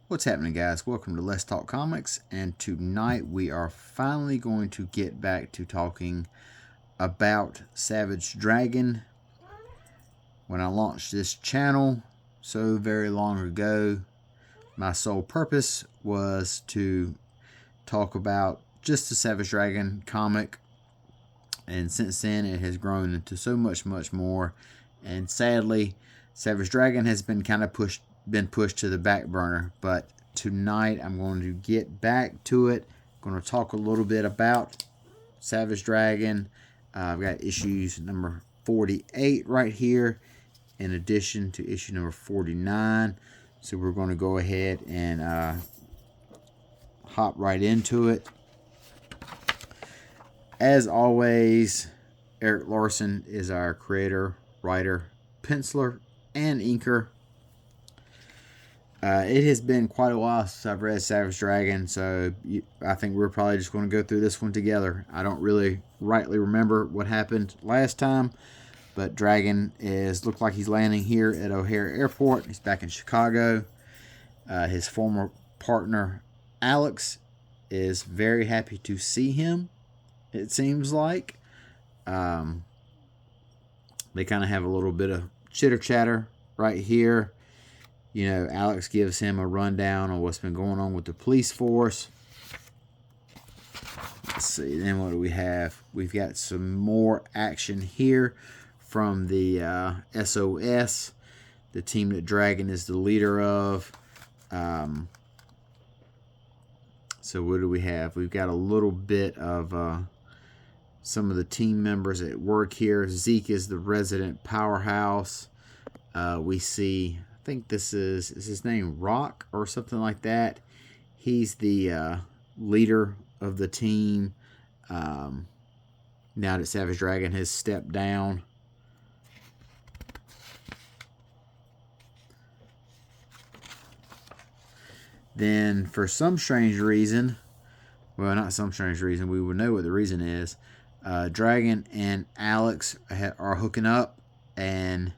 What's happening, guys? Welcome to Let's Talk Comics, and tonight we are finally going to get back to talking about Savage Dragon. When I launched this channel so very long ago, my sole purpose was to talk about just the Savage Dragon comic, and since then it has grown into so much more, and sadly Savage Dragon has been kind of pushed to the back burner. But tonight I'm going to get back to it. I'm going to talk a little bit about Savage Dragon. I've got issues number 48 right here, in addition to issue number 49. So we're going to go ahead and hop right into it. As always, Erik Larsen is our creator, writer, penciler, and inker. It has been quite a while since I've read Savage Dragon, so I think we're probably just going to go through this one together. I don't really rightly remember what happened last time, but Dragon looked like he's landing here at O'Hare Airport. He's back in Chicago. His former partner, Alex, is very happy to see him, it seems like. They kind of have a little bit of chitter-chatter right here. You know, Alex gives him a rundown on what's been going on with the police force. Let's see, then what do we have? We've got some more action here from the SOS, the team that Dragon is the leader of. So what do we have? We've got a little bit of some of the team members at work here. Zeke is the resident powerhouse. We see, I think this is his name Rock or something like that. He's the leader of the team. Now that Savage Dragon has stepped down. Then for some strange reason, well, not some strange reason, we would know what the reason is. Dragon and Alex are hooking up, and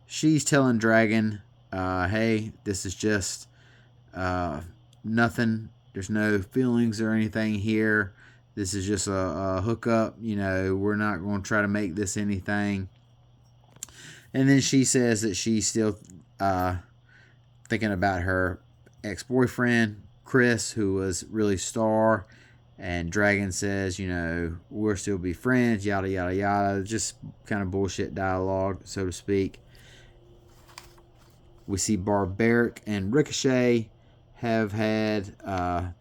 she's telling Dragon, hey, this is just nothing. There's no feelings or anything here. This is just a hookup. You know, we're not going to try to make this anything. And then she says that she's still thinking about her ex-boyfriend, Chris, who was really Star. And Dragon says, you know, we'll still be friends, yada, yada, yada. Just kind of bullshit dialogue, so to speak. We see Barbaric and Ricochet have had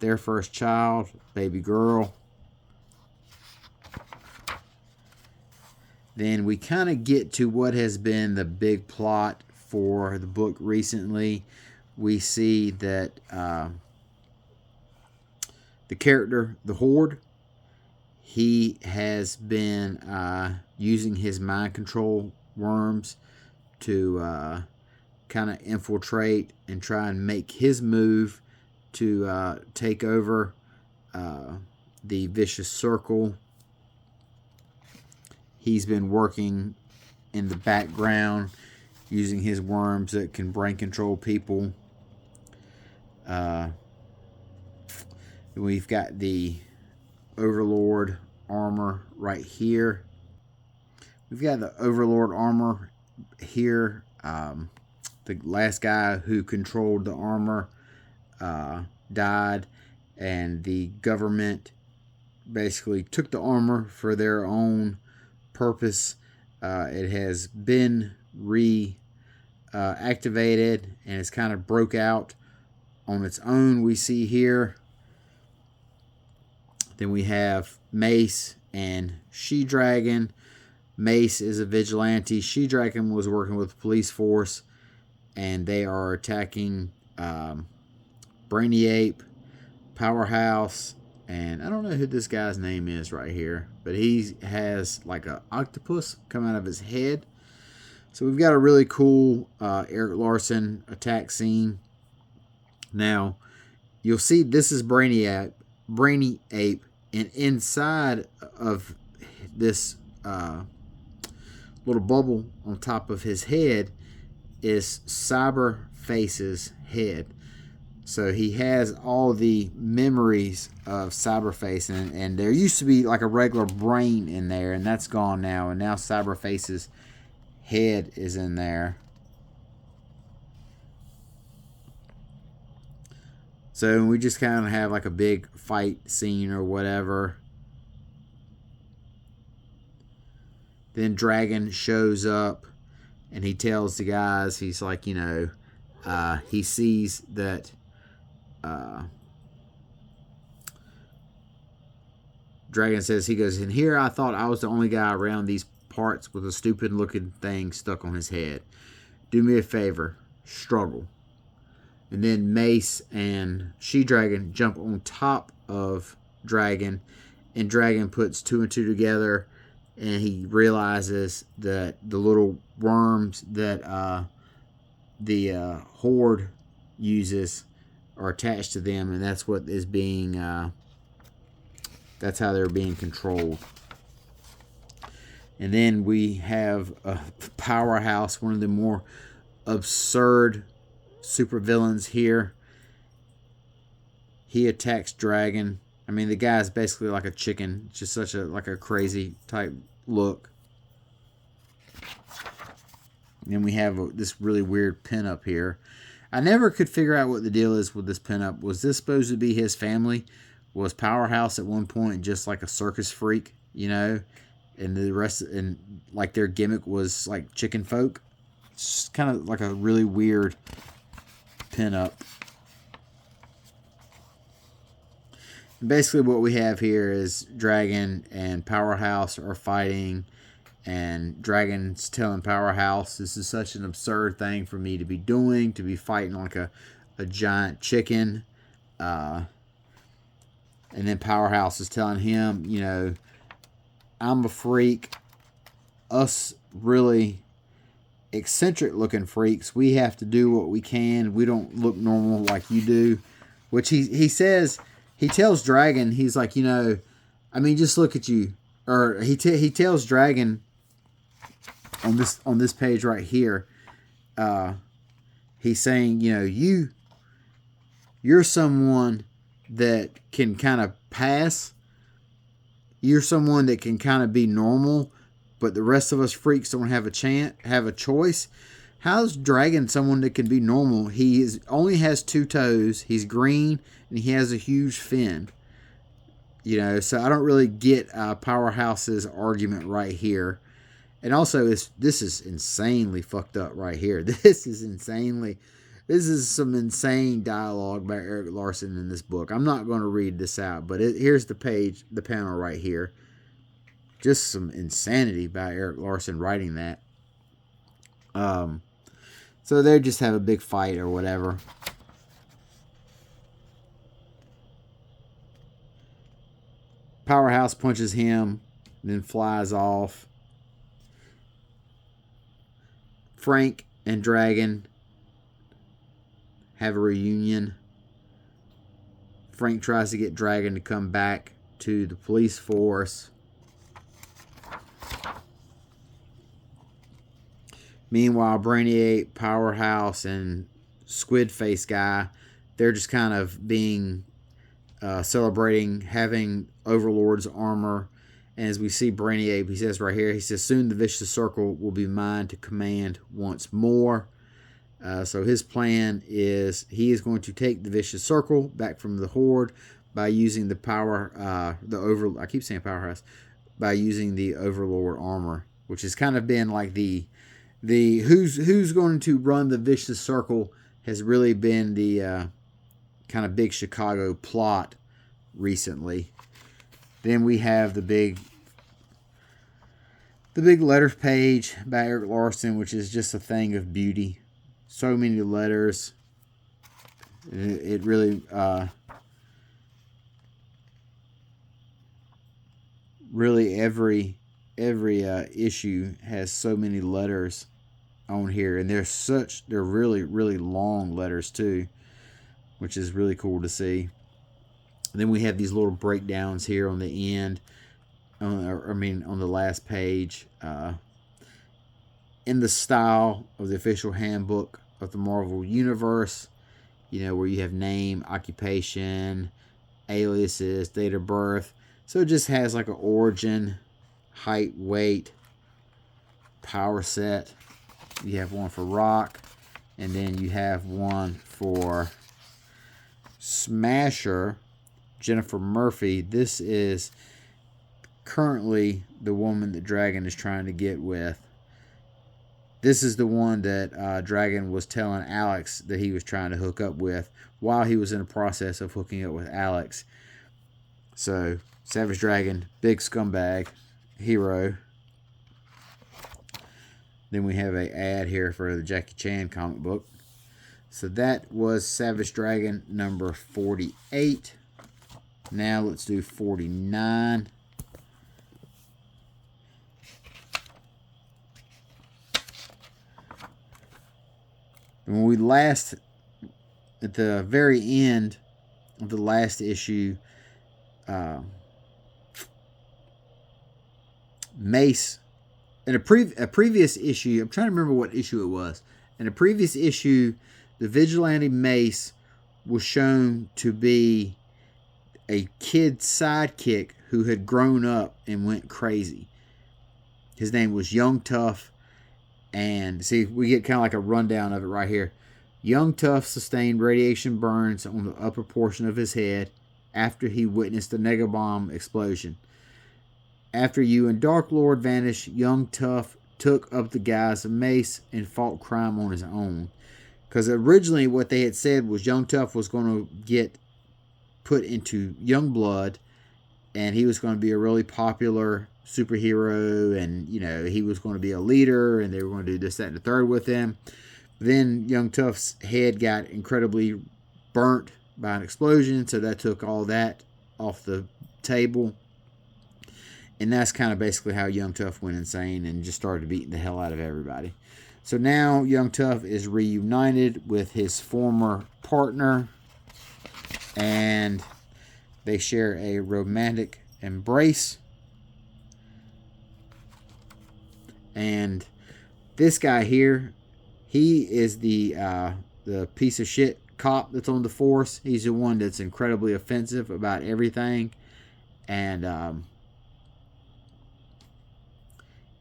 their first child, baby girl. Then we kind of get to what has been the big plot for the book recently. We see that the character, the Horde, he has been using his mind control worms to kind of infiltrate and try and make his move to take over the Vicious Circle. He's been working in the background using his worms that can brain control people. We've got the Overlord armor right here. We've got the Overlord armor here. The last guy who controlled the armor died, and the government basically took the armor for their own purpose. It has been reactivated and it's kind of broke out on its own, we see here. Then we have Mace and She-Dragon. Mace is a vigilante. She-Dragon was working with the police force, and they are attacking Brainiape, Powerhouse, and I don't know who this guy's name is right here, but he has like an octopus come out of his head. So we've got a really cool Erik Larsen attack scene. Now, you'll see this is Brainiape, and inside of this little bubble on top of his head is Cyberface's head. So he has all the memories of Cyberface, and there used to be like a regular brain in there, and that's gone now. And now Cyberface's head is in there. So we just kind of have like a big fight scene or whatever. Then Dragon shows up, and he tells the guys, he's like, you know, he sees that Dragon says, he goes, and here I thought I was the only guy around these parts with a stupid looking thing stuck on his head. Do me a favor, struggle. And then Mace and She-Dragon jump on top of Dragon, and Dragon puts two and two together, and he realizes that the little worms that the Horde uses are attached to them, and that's what is being that's how they're being controlled. And then we have a Powerhouse, one of the more absurd supervillains here. He attacks Dragon. I mean, the guy's basically like a chicken, just such a like a crazy type look. And then we have this really weird pinup here. I never could figure out what the deal is with this pinup. Was this supposed to be his family? Was Powerhouse at one point just like a circus freak, you know? And the rest, and like their gimmick was like chicken folk? It's kind of like a really weird pinup. Basically what we have here is Dragon and Powerhouse are fighting, and Dragon's telling Powerhouse, this is such an absurd thing for me to be doing, to be fighting like a giant chicken. And then Powerhouse is telling him, you know, I'm a freak. Us really eccentric looking freaks, we have to do what we can. We don't look normal like you do. Which he says, he tells Dragon, he's like, you know, I mean, just look at you. Or he tells Dragon on this page right here, he's saying, you know, you're someone that can kind of pass. You're someone that can kind of be normal, but the rest of us freaks don't have a choice. How's Dragon someone that can be normal? He only has two toes. He's green, and he has a huge fin. You know, so I don't really get Powerhouse's argument right here. And also, this is insanely fucked up right here. This is some insane dialogue by Erik Larsen in this book. I'm not going to read this out, but here's the panel right here. Just some insanity by Erik Larsen writing that. So they just have a big fight or whatever. Powerhouse punches him, then flies off. Frank and Dragon have a reunion. Frank tries to get Dragon to come back to the police force. Meanwhile, Brainiac, Powerhouse, and Squid Face Guy, they're just kind of being celebrating having Overlord's armor. And as we see Brainiac, he says right here, he says, soon the Vicious Circle will be mine to command once more. So his plan is he is going to take the Vicious Circle back from the Horde by using the I keep saying Powerhouse, by using the Overlord armor, which has kind of been like the who's going to run the Vicious Circle has really been the kind of big Chicago plot recently. Then we have the big letters page by Erik Larsen, which is just a thing of beauty. So many letters. It really every issue has so many letters on here, and they're really, really long letters too, which is really cool to see. And then we have these little breakdowns here on the end, on the last page, in the style of the official handbook of the Marvel Universe. where you have name, occupation, aliases, date of birth. So it just has like an origin, height, weight, power set. You have one for rock, and then you have one for Smasher, Jennifer Murphy. This is currently the woman that Dragon is trying to get with. This is the one that Dragon was telling Alex that he was trying to hook up with while he was in the process of hooking up with Alex. So, Savage Dragon, big scumbag, hero. Then we have an ad here for the Jackie Chan comic book. So that was Savage Dragon number 48. Now let's do 49. When we last, at the very end of the last issue, Mace, in a previous issue, I'm trying to remember what issue it was. In a previous issue, the vigilante Mace was shown to be a kid sidekick who had grown up and went crazy. His name was Young Tough. And see, we get kind of like a rundown of it right here. Young Tough sustained radiation burns on the upper portion of his head after he witnessed a negabomb explosion. After you and Dark Lord vanished, Young Tough took up the guise of Mace and fought crime on his own. Because originally what they had said was Young Tough was going to get put into Youngblood, and he was going to be a really popular superhero, and he was going to be a leader, and they were going to do this, that, and the third with him. Then Young Tough's head got incredibly burnt by an explosion, so that took all that off the table. And that's kind of basically how Young Tough went insane and just started beating the hell out of everybody. So now Young Tough is reunited with his former partner, and they share a romantic embrace. And this guy here, he is the piece of shit cop that's on the force. He's the one that's incredibly offensive about everything. And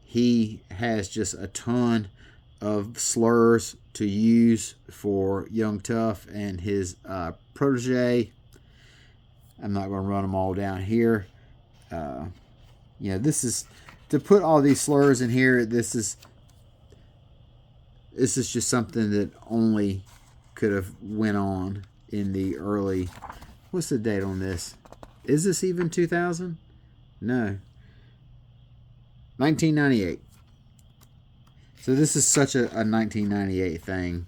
he has just a ton of slurs to use for Young Tough and his protege. I'm not going to run them all down here. This is, to put all these slurs in here, this is just something that only could have went on in the early, what's the date on this? Is this even 2000? No. 1998. So this is such a 1998 thing,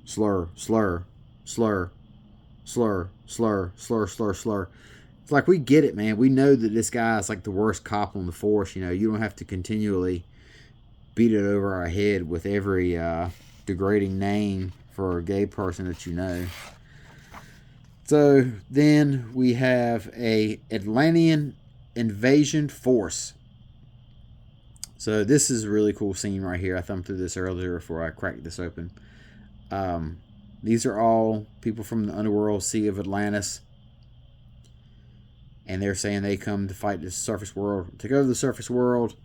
Slur, slur, slur, slur, slur, slur, slur, slur. It's like, we get it, man. We know that this guy is like the worst cop on the force. You don't have to continually beat it over our head with every degrading name for a gay person that you know. So then we have a Atlantean invasion force. So this is a really cool scene right here. I thumbed through this earlier before I cracked this open. These are all people from the underworld Sea of Atlantis. And they're saying they come to fight the surface world, take over the surface world.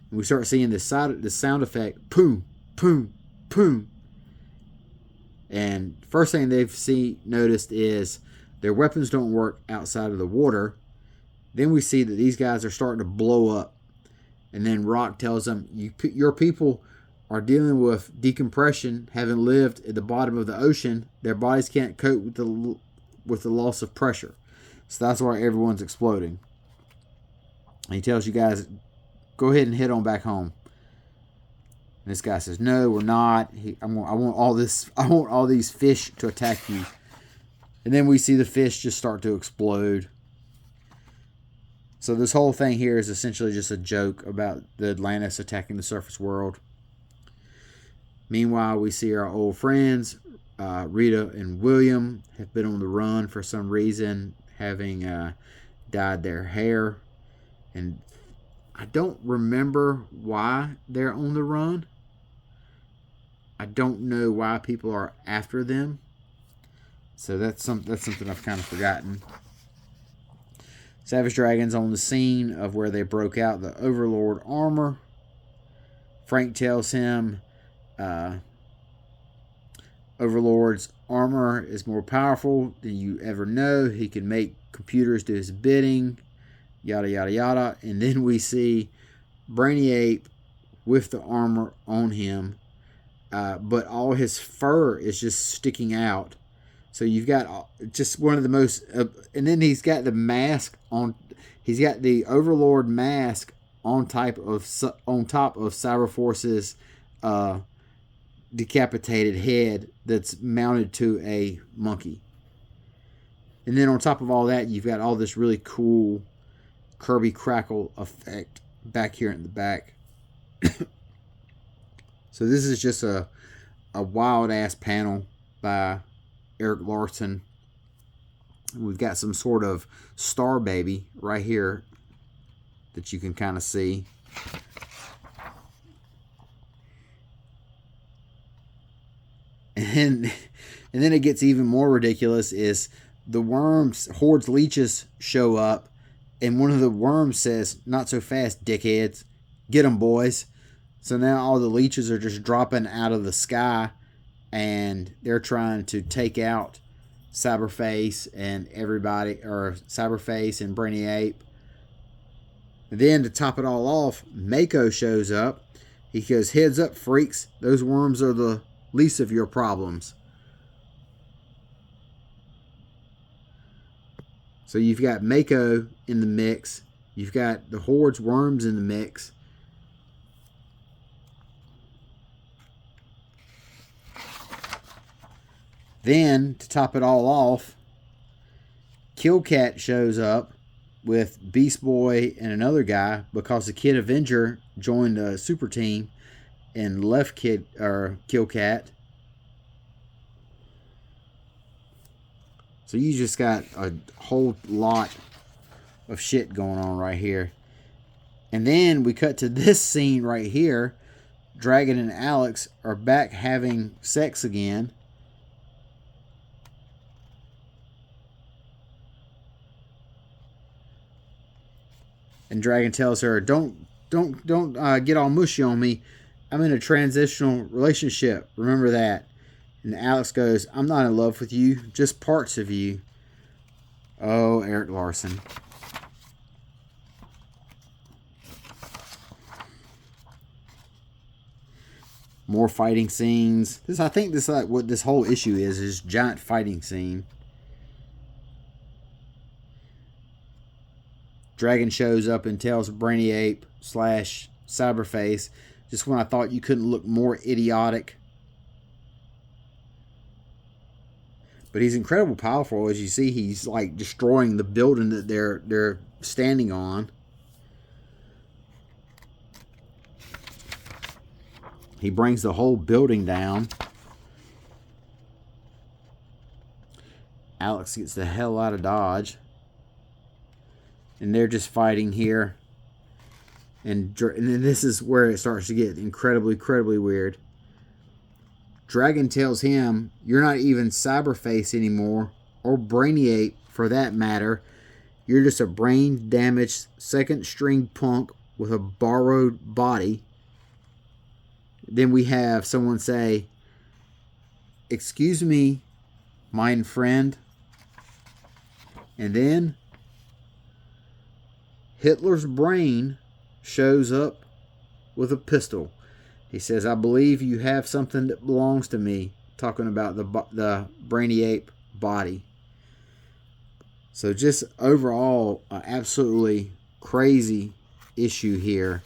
And we start seeing this sound effect, boom, boom, boom. And first thing they've noticed is their weapons don't work outside of the water. Then we see that these guys are starting to blow up. And then Rock tells them, your people are dealing with decompression, having lived at the bottom of the ocean. Their bodies can't cope with the loss of pressure. So that's why everyone's exploding. And he tells you guys, go ahead and head on back home. And this guy says, no, we're not. I want all these fish to attack you. And then we see the fish just start to explode. So this whole thing here is essentially just a joke about the Atlantis attacking the surface world. Meanwhile, we see our old friends, Rita and William, have been on the run for some reason, having dyed their hair. And I don't remember why they're on the run. I don't know why people are after them. So that's something I've kind of forgotten. Savage Dragon's on the scene of where they broke out the Overlord armor. Frank tells him Overlord's armor is more powerful than you ever know. He can make computers do his bidding, yada, yada, yada. And then we see Brainiac with the armor on him, but all his fur is just sticking out. So you've got just one of the most, and then he's got the mask on. He's got the Overlord mask on top of Cyberforce's decapitated head that's mounted to a monkey. And then on top of all that, you've got all this really cool Kirby crackle effect back here in the back. So this is just a wild ass panel by Erik Larsen. We've got some sort of star baby right here that you can kind of see. And then it gets even more ridiculous is the worms, Horde's leeches show up, and one of the worms says, "Not so fast, dickheads. Get them, boys." So now all the leeches are just dropping out of the sky, and they're trying to take out Cyberface and everybody, or Cyberface and Brainiac. And then to top it all off, Mako shows up. He goes, "Heads up, freaks. Those worms are the least of your problems." So you've got Mako in the mix. You've got the Horde's worms in the mix. Then, to top it all off, Killcat shows up with Beast Boy and another guy because the Kid Avenger joined the super team and left Killcat. So you just got a whole lot of shit going on right here. And then we cut to this scene right here. Dragon and Alex are back having sex again. And Dragon tells her, don't get all mushy on me. I'm in a transitional relationship. Remember that." And Alex goes, "I'm not in love with you, just parts of you." Oh, Erik Larsen. More fighting scenes. I think this is like what this whole issue is giant fighting scene. Dragon shows up and tells Brainiac / Cyberface, just when I thought you couldn't look more idiotic. But he's incredibly powerful. As you see, he's like destroying the building that they're standing on. He brings the whole building down. Alex gets the hell out of Dodge. And they're just fighting here. And then this is where it starts to get incredibly weird. Dragon tells him, "You're not even Cyberface anymore, or Brainiac for that matter. You're just a brain-damaged second-string punk with a borrowed body." Then we have someone say, "Excuse me, mein friend." And then Hitler's brain shows up with a pistol. He says, "I believe you have something that belongs to me," talking about the Brainiac body. So just overall, absolutely crazy issue here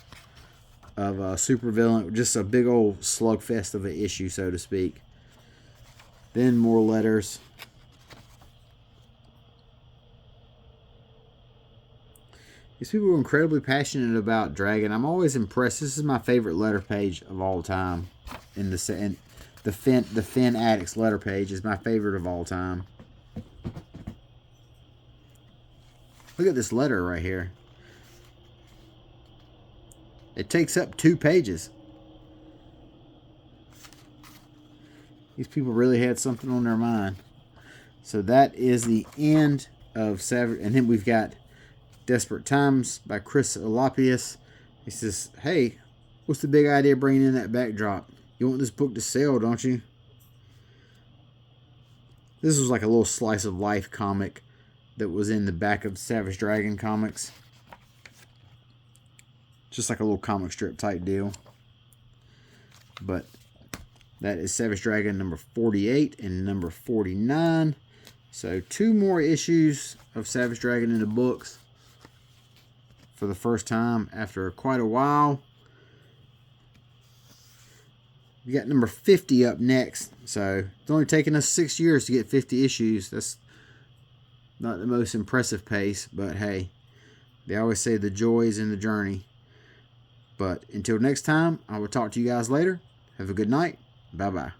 of a supervillain. Just a big old slugfest of an issue, so to speak. Then more letters. These people are incredibly passionate about Dragon. I'm always impressed. This is my favorite letter page of all time. The Finn Addicts letter page is my favorite of all time. Look at this letter right here. It takes up 2 pages. These people really had something on their mind. So that is the end of Savage. And then we've got Desperate Times by Chris Elapius. He says, hey, what's the big idea bringing in that backdrop? You want this book to sell, don't you? This was like a little slice of life comic that was in the back of Savage Dragon comics. Just like a little comic strip type deal. But that is Savage Dragon number 48 and number 49. So 2 more issues of Savage Dragon in the books for the first time after quite a while. We got number 50 up next. So it's only taken us 6 years to get 50 issues. That's not the most impressive pace, but hey, they always say the joy is in the journey. But until next time, I will talk to you guys later. Have a good night. Bye-bye.